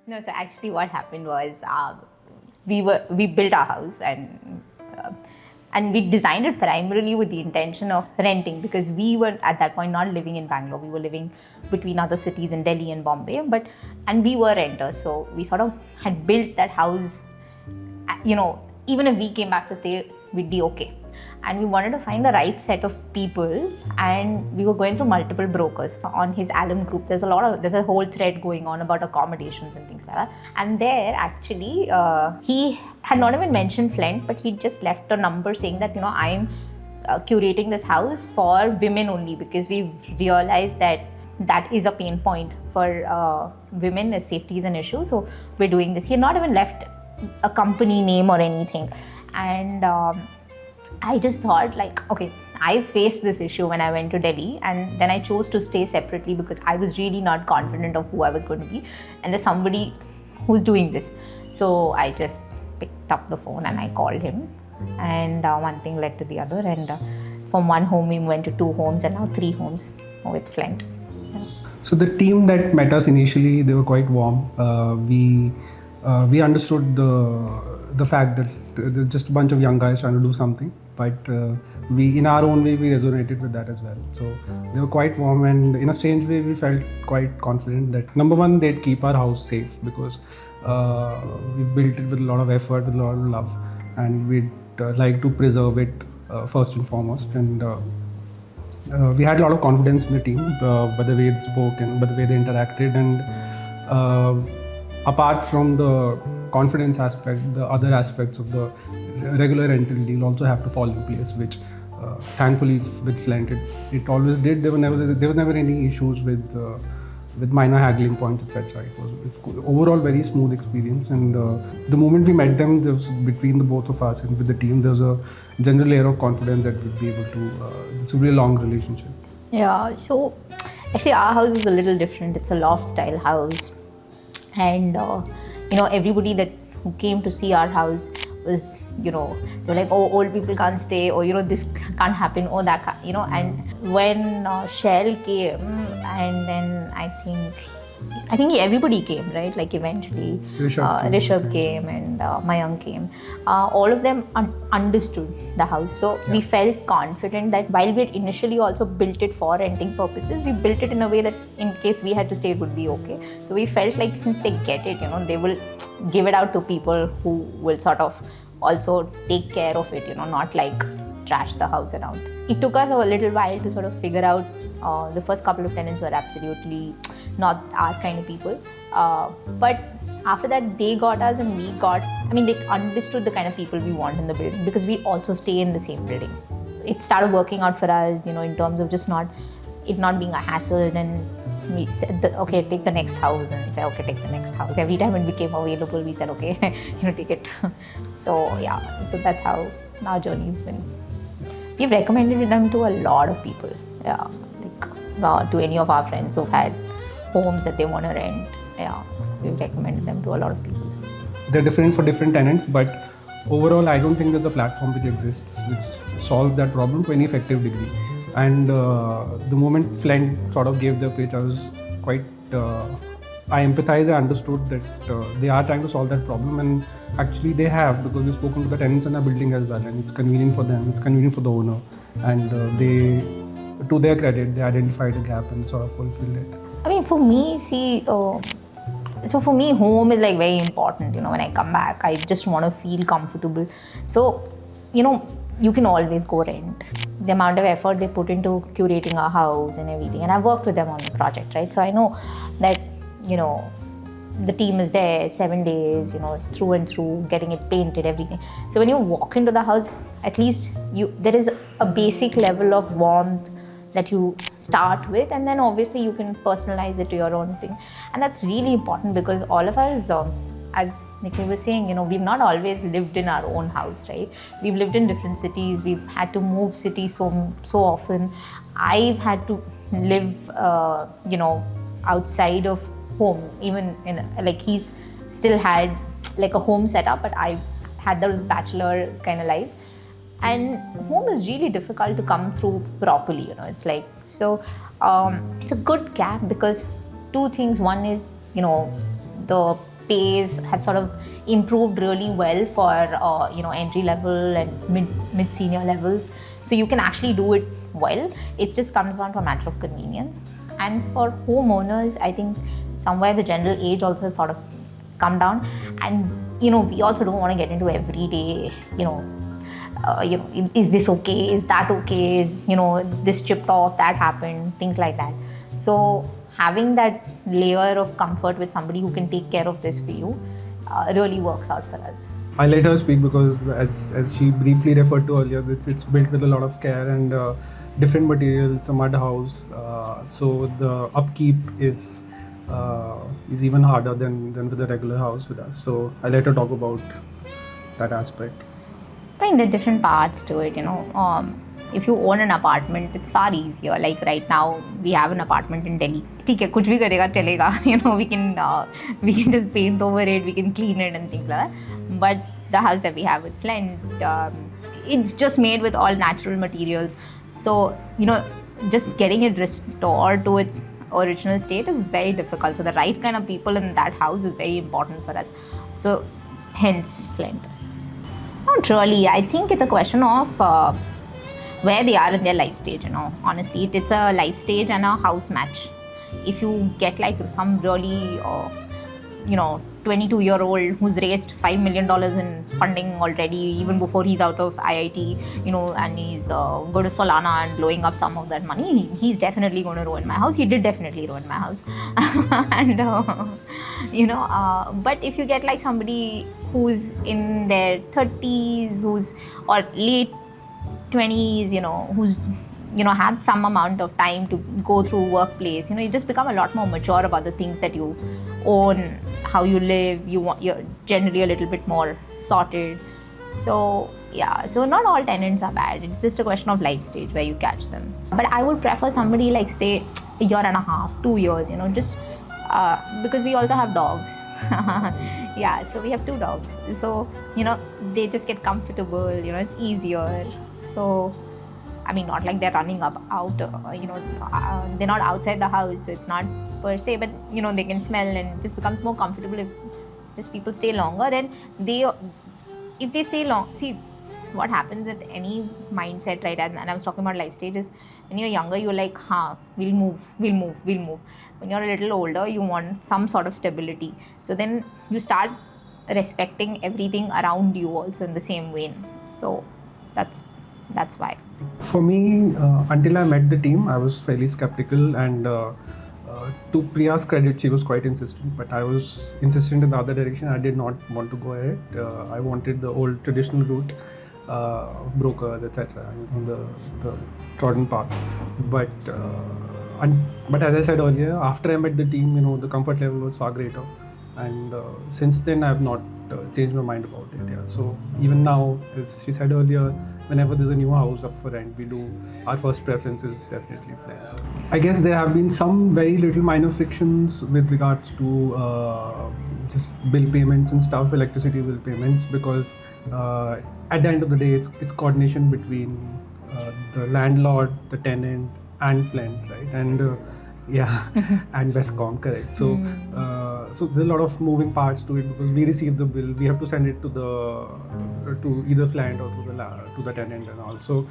No, so actually what happened was we built our house and we designed it primarily with the intention of renting, because we were at that point not living in Bangalore. We were living between other cities in Delhi and Bombay, and we were renters. So we sort of had built that house, even if we came back to stay, we'd be okay. And we wanted to find the right set of people, and we were going through multiple brokers. On his alum group, there's a whole thread going on about accommodations and things like that. And there actually he had not even mentioned Flent, but he just left a number saying that I'm curating this house for women only, because we realized that is a pain point for women, as safety is an issue. So we're doing this. He had not even left a company name or anything. And I just thought, okay, I faced this issue when I went to Delhi, and then I chose to stay separately because I was really not confident of who I was going to be, and there's somebody who's doing this. So I just picked up the phone and I called him, and one thing led to the other, and from one home we went to 2 homes, and now 3 homes with Flent. Yeah. So the team that met us initially, they were quite warm. We understood the fact that they're just a bunch of young guys trying to do something, but we, in our own way, we resonated with that as well. So they were quite warm, and in a strange way, we felt quite confident that, number one, they'd keep our house safe, because we built it with a lot of effort, with a lot of love, and we'd like to preserve it first and foremost. And we had a lot of confidence in the team by the way they spoke and by the way they interacted. And apart from the confidence aspect, the other aspects of the regular rental deal also have to fall in place, which thankfully with Flent it always did. There were never any issues with minor haggling points, etc. It's overall very smooth experience, and the moment we met them, there was, between the both of us and with the team, there was a general layer of confidence that we'd be able to. It's a really long relationship. Yeah. So actually, our house is a little different. It's a loft style house, and everybody who came to see our house was, they were like, oh, old people can't stay, or this can't happen, or that can't, and when Shell came, and then I think everybody came, right? Like eventually Rishabh came and Mayank came. All of them understood the house. So we felt confident that while we had initially also built it for renting purposes, we built it in a way that in case we had to stay, it would be okay. So we felt like since they get it, they will give it out to people who will sort of also take care of it, not like trash the house around. It took us a little while to sort of figure out. The first couple of tenants were absolutely not our kind of people, but after that they got us, and they understood the kind of people we want in the building, because we also stay in the same building. It started working out for us, in terms of just not being a hassle. Then we said, okay, take the next house, and we said, okay, take the next house. Every time it became available, we said, okay, take it. So that's how our journey's been. We've recommended them to a lot of people, to any of our friends who've had homes that they want to rent. So we've recommended them to a lot of people. They're different for different tenants, but overall, I don't think there's a platform which exists which solves that problem to any effective degree. And the moment Flent sort of gave their pitch, I was quite, I empathized. I understood that they are trying to solve that problem, and actually they have, because we've spoken to the tenants in our building as well, and it's convenient for them, it's convenient for the owner, and they, to their credit, they identified a gap and sort of fulfilled it. For me, for me, home is very important. When I come back, I just want to feel comfortable. So, you can always go rent. The amount of effort they put into curating our house and everything, and I've worked with them on the project, right? So I know that, the team is there 7 days, through and through, getting it painted, everything. So when you walk into the house, at least there is a basic level of warmth that you start with, and then obviously you can personalize it to your own thing. And that's really important, because all of us, as Nikhil was saying, we've not always lived in our own house, right? We've lived in different cities. We've had to move cities so often. I've had to live, outside of home, even he's still had a home setup, but I've had those bachelor kind of lives. And home is really difficult to come through properly, it's it's a good gap, because 2 things. One is, the pays have sort of improved really well for entry level and mid senior levels. So you can actually do it well. It just comes down to a matter of convenience. And for homeowners, I think somewhere the general age also sort of come down, and we also don't want to get into everyday is this okay, is that okay, is this chipped off, that happened, things like that. So having that layer of comfort with somebody who can take care of this for you really works out for us. I let her speak because, as she briefly referred to earlier, it's built with a lot of care and different materials, a mud house. So the upkeep is even harder than with a regular house with us. So I let her talk about that aspect. I mean, there are different parts to it, if you own an apartment, it's far easier. Like right now, we have an apartment in Delhi. ठीक है, कुछ भी करेगा चलेगा. We can just paint over it, we can clean it and things like that. But the house that we have with Flent, it's just made with all natural materials. So just getting it restored to its original state is very difficult. So the right kind of people in that house is very important for us. So hence Flent. Not really. I think it's a question of where they are in their life stage, honestly. It's a life stage and a house match. If you get like some really 22-year-old who's raised $5 million in funding already, even before he's out of IIT, and he's going to Solana and blowing up some of that money, he's definitely going to ruin my house. He did definitely ruin my house. And but if you get like somebody who's in their 30s, or late 20s, who's had some amount of time to go through workplace, you just become a lot more mature about the things that you own, how you live. You're generally a little bit more sorted. So so not all tenants are bad. It's just a question of life stage where you catch them. But I would prefer somebody like stay a year and a half, 2 years, just because we also have dogs. So we have 2 dogs. So they just get comfortable. It's easier. So I mean, not like they're running out, they're not outside the house, so it's not per se, but they can smell, and it just becomes more comfortable if these people stay longer. Then if they stay long, see what happens with any mindset, right? And I was talking about life stages. When you're younger, you're like, we'll move. When you're a little older, you want some sort of stability. So then you start respecting everything around you also in the same vein. So that's why. For me, until I met the team, I was fairly skeptical, and to Priya's credit, she was quite insistent, but I was insistent in the other direction. I did not want to go ahead. I wanted the old traditional route of brokers, etc., on the trodden path. But as I said earlier, after I met the team, the comfort level was far greater, and since then I have not changed my mind about it. So even now, as she said earlier, whenever there's a new house up for rent, our first preference is definitely Flent. I guess there have been some very little minor frictions with regards to just bill payments and stuff, electricity bill payments, because at the end of the day, it's coordination between the landlord, the tenant, and Flent, right? And and Westcom, correct. So there's a lot of moving parts to it, because we receive the bill, we have to send it to either Flent or to the tenant, and also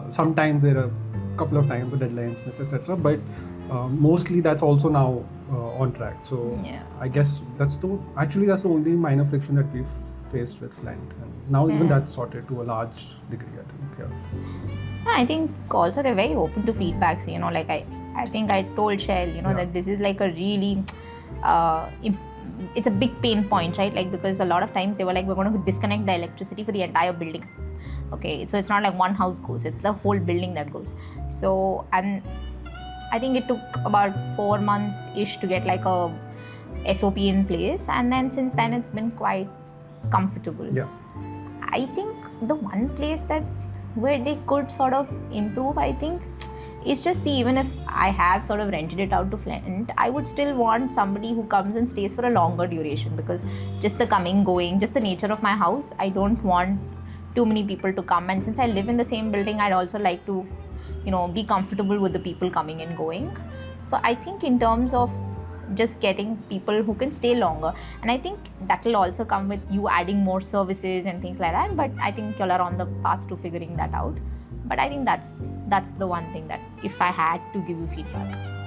sometimes there are a couple of times the deadlines miss, etc. But mostly that's also now on track. So I guess that's the only minor friction that we've faced with Flent, and now even that's sorted to a large degree, I think. I think also they're very open to feedbacks. Like I think I told Shell, that this is like a really, it's a big pain point, right? Like, because a lot of times they were like, we're going to disconnect the electricity for the entire building. Okay, so it's not like one house goes, it's the whole building that goes. So, and I think it took about 4 months-ish to get like a SOP in place. And then since then, it's been quite comfortable. I think the one place where they could sort of improve, I think, is just see, even if I have sort of rented it out to Flent, I would still want somebody who comes and stays for a longer duration, because just the coming, going, just the nature of my house, I don't want too many people to come. And since I live in the same building, I'd also like to, be comfortable with the people coming and going. So I think in terms of just getting people who can stay longer. And I think that will also come with you adding more services and things like that, but I think y'all are on the path to figuring that out. But I think that's the one thing that if I had to give you feedback.